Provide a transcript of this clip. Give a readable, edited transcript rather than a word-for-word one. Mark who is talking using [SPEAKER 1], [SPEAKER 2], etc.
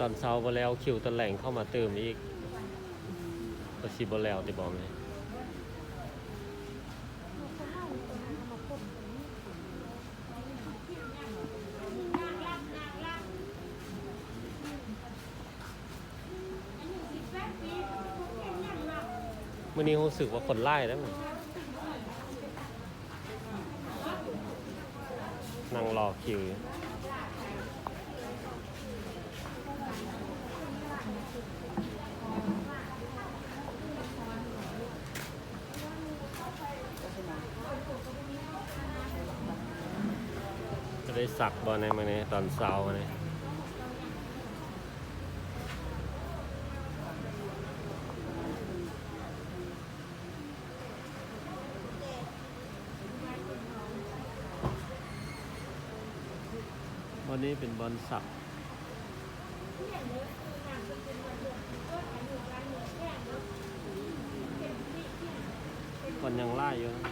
[SPEAKER 1] ตอนเช้าบ่แล้วคิวตอนแหล่งเข้ามาเติมอีกก็สิบ่แล้วติบอกเลยมื้อนี้รู้สึกว่าคนไล่แล้วมั้งนั่งรอคิวจะได้สักบอลในมื้อนี้ตอนเช้ามื้อนี้วันนี้เป็นบอลสักคนยังไล่อยู่นะ